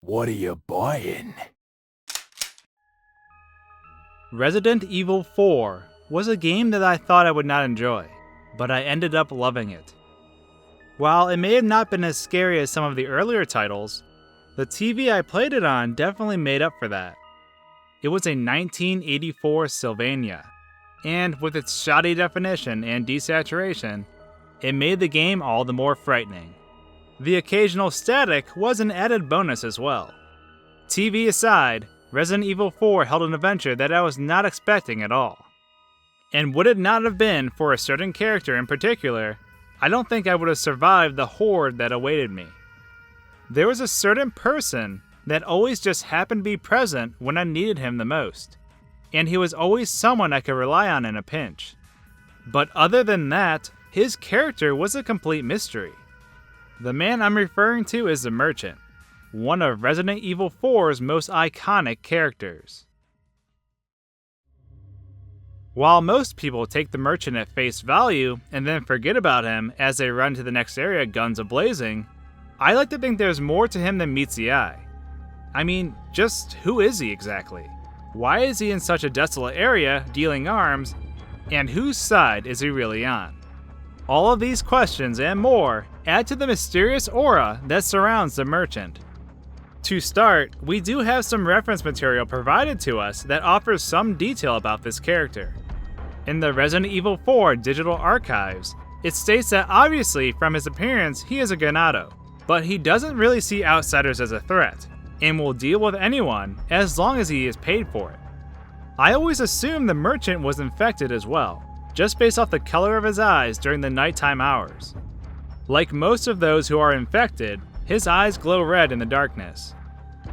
What are you buying? Resident Evil 4 was a game that I thought I would not enjoy, but I ended up loving it. While it may have not been as scary as some of the earlier titles, the TV I played it on definitely made up for that. It was a 1984 Sylvania, and with its shoddy definition and desaturation, it made the game all the more frightening. The occasional static was an added bonus as well. TV aside, Resident Evil 4 held an adventure that I was not expecting at all. And would it not have been for a certain character in particular, I don't think I would have survived the horde that awaited me. There was a certain person that always just happened to be present when I needed him the most, and he was always someone I could rely on in a pinch. But other than that, his character was a complete mystery. The man I'm referring to is the Merchant, one of Resident Evil 4's most iconic characters. While most people take the Merchant at face value and then forget about him as they run to the next area guns a-blazing, I like to think there's more to him than meets the eye. I mean, just who is he exactly? Why is he in such a desolate area dealing arms, and whose side is he really on? All of these questions and more add to the mysterious aura that surrounds the Merchant. To start, we do have some reference material provided to us that offers some detail about this character. In the Resident Evil 4 digital archives, it states that obviously from his appearance he is a Ganado, but he doesn't really see outsiders as a threat, and will deal with anyone as long as he is paid for it. I always assumed the Merchant was infected as well, just based off the color of his eyes during the nighttime hours. Like most of those who are infected, his eyes glow red in the darkness.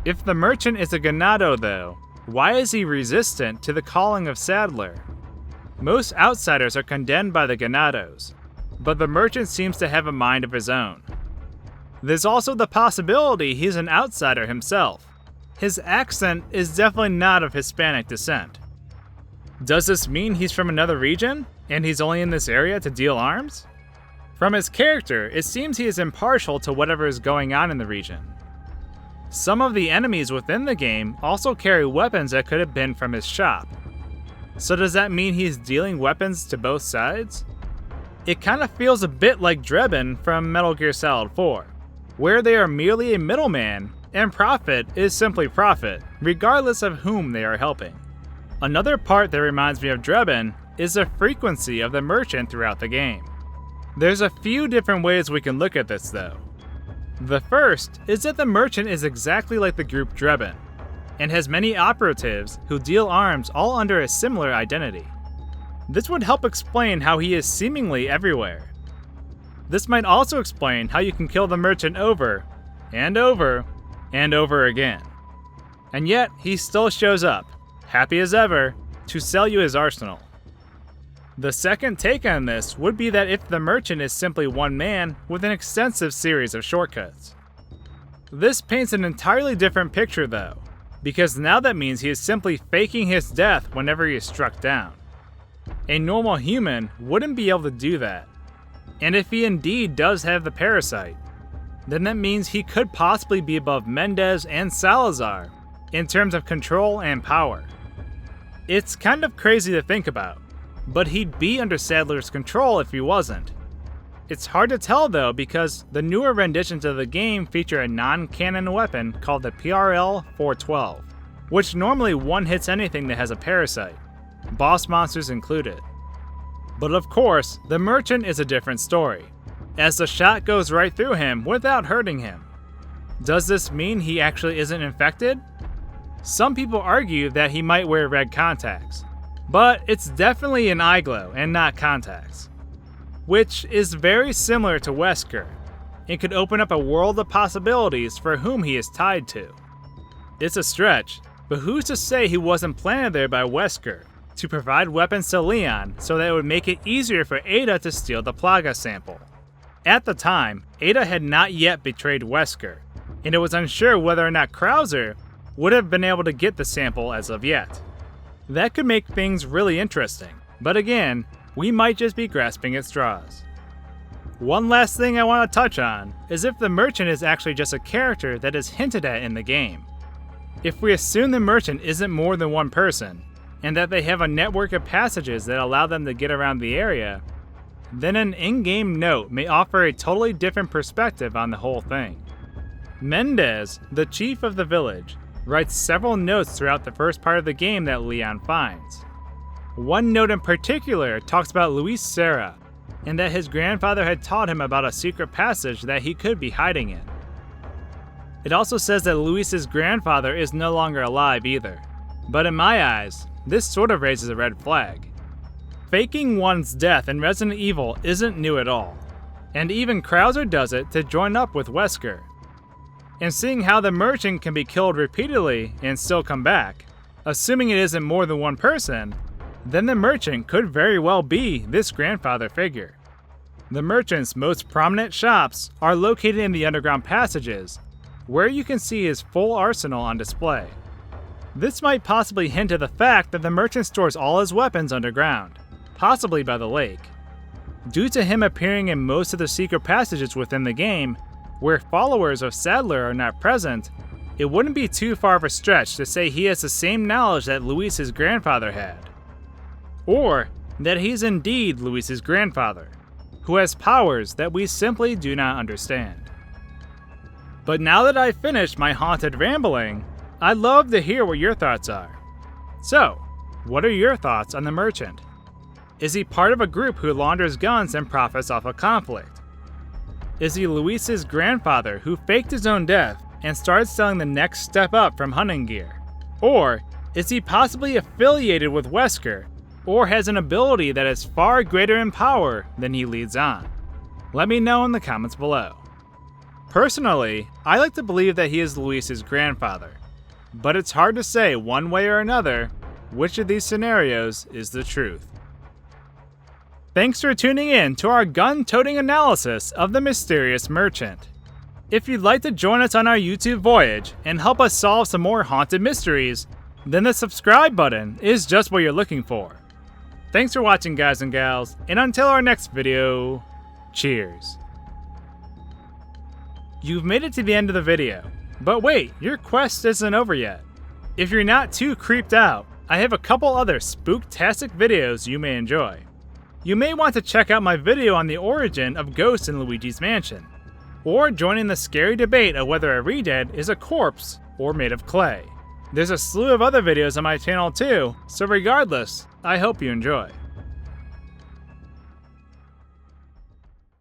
If the Merchant is a Ganado though, why is he resistant to the calling of Saddler? Most outsiders are condemned by the Ganados, but the Merchant seems to have a mind of his own. There's also the possibility he's an outsider himself. His accent is definitely not of Hispanic descent. Does this mean he's from another region, and he's only in this area to deal arms? From his character, it seems he is impartial to whatever is going on in the region. Some of the enemies within the game also carry weapons that could have been from his shop. So does that mean he's dealing weapons to both sides? It kinda feels a bit like Drebin from Metal Gear Solid 4, where they are merely a middleman, and profit is simply profit, regardless of whom they are helping. Another part that reminds me of Drebin is the frequency of the Merchant throughout the game. There's a few different ways we can look at this though. The first is that the Merchant is exactly like the group Drebin, and has many operatives who deal arms all under a similar identity. This would help explain how he is seemingly everywhere. This might also explain how you can kill the Merchant over, and over, and over again. And yet, he still shows up, happy as ever, to sell you his arsenal. The second take on this would be that if the Merchant is simply one man with an extensive series of shortcuts. This paints an entirely different picture though, because now that means he is simply faking his death whenever he is struck down. A normal human wouldn't be able to do that. And if he indeed does have the parasite, then that means he could possibly be above Mendez and Salazar in terms of control and power. It's kind of crazy to think about, but he'd be under Saddler's control if he wasn't. It's hard to tell though because the newer renditions of the game feature a non-canon weapon called the PRL-412, which normally one-hits anything that has a parasite, boss monsters included. But of course, the Merchant is a different story, as the shot goes right through him without hurting him. Does this mean he actually isn't infected? Some people argue that he might wear red contacts, but it's definitely an eye glow and not contacts, which is very similar to Wesker, and could open up a world of possibilities for whom he is tied to. It's a stretch, but who's to say he wasn't planted there by Wesker to provide weapons to Leon so that it would make it easier for Ada to steal the Plaga sample. At the time, Ada had not yet betrayed Wesker, and it was unsure whether or not Krauser would have been able to get the sample as of yet. That could make things really interesting, but again, we might just be grasping at straws. One last thing I want to touch on is if the merchant is actually just a character that is hinted at in the game. If we assume the merchant isn't more than one person, and that they have a network of passages that allow them to get around the area, then an in-game note may offer a totally different perspective on the whole thing. Mendez, the chief of the village, writes several notes throughout the first part of the game that Leon finds. One note in particular talks about Luis Serra, and that his grandfather had taught him about a secret passage that he could be hiding in. It also says that Luis's grandfather is no longer alive either, but in my eyes, this sort of raises a red flag. Faking one's death in Resident Evil isn't new at all, and even Krauser does it to join up with Wesker. And seeing how the merchant can be killed repeatedly and still come back, assuming it isn't more than one person, then the merchant could very well be this grandfather figure. The merchant's most prominent shops are located in the underground passages, where you can see his full arsenal on display. This might possibly hint at the fact that the merchant stores all his weapons underground, possibly by the lake. Due to him appearing in most of the secret passages within the game, where followers of Sadler are not present, it wouldn't be too far of a stretch to say he has the same knowledge that Luis's grandfather had. Or that he's indeed Luis's grandfather, who has powers that we simply do not understand. But now that I've finished my haunted rambling, I'd love to hear what your thoughts are. So, what are your thoughts on the merchant? Is he part of a group who launders guns and profits off of conflict? Is he Luis's grandfather who faked his own death and started selling the next step up from hunting gear? Or is he possibly affiliated with Wesker, or has an ability that is far greater in power than he leads on? Let me know in the comments below. Personally, I like to believe that he is Luis's grandfather, but it's hard to say one way or another which of these scenarios is the truth. Thanks for tuning in to our gun-toting analysis of the mysterious merchant. If you'd like to join us on our YouTube voyage and help us solve some more haunted mysteries, then the subscribe button is just what you're looking for. Thanks for watching, guys and gals, and until our next video, cheers. You've made it to the end of the video, but wait, your quest isn't over yet. If you're not too creeped out, I have a couple other spooktastic videos you may enjoy. You may want to check out my video on the origin of ghosts in Luigi's Mansion, or join in the scary debate of whether a ReDead is a corpse or made of clay. There's a slew of other videos on my channel too, so regardless, I hope you enjoy.